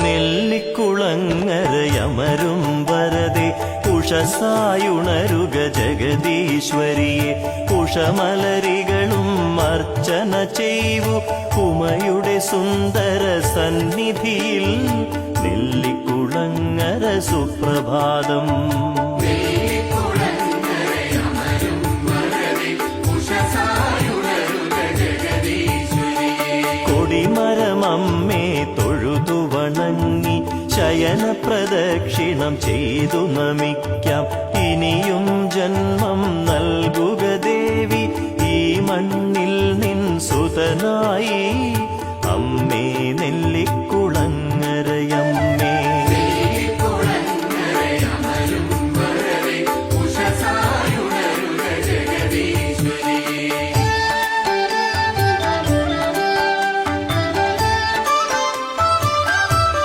നെല്ലിക്കുളങ്ങരയമരും വരതെ ഉഷസായുണരുക ജഗദീശ്വരിയെ. ഉഷമലരികളും അർച്ചന ചെയ്യൂ ഉമയുടെ സുന്ദര സന്നിധിയിൽ. നെല്ലിക്കുളങ്ങര സുപ്രഭാതം. കൊടിമരമമ്മേ തൊഴുതു വണങ്ങി ശയന പ്രദക്ഷിണം ചെയ്തു നമിക്കാം. ഇനിയും ജന്മം നൽകുക ദേവി ഈ മണ്ണിൽ നിൻ സുതനായി. അമ്മേ നെല്ലിക്കുളങ്ങര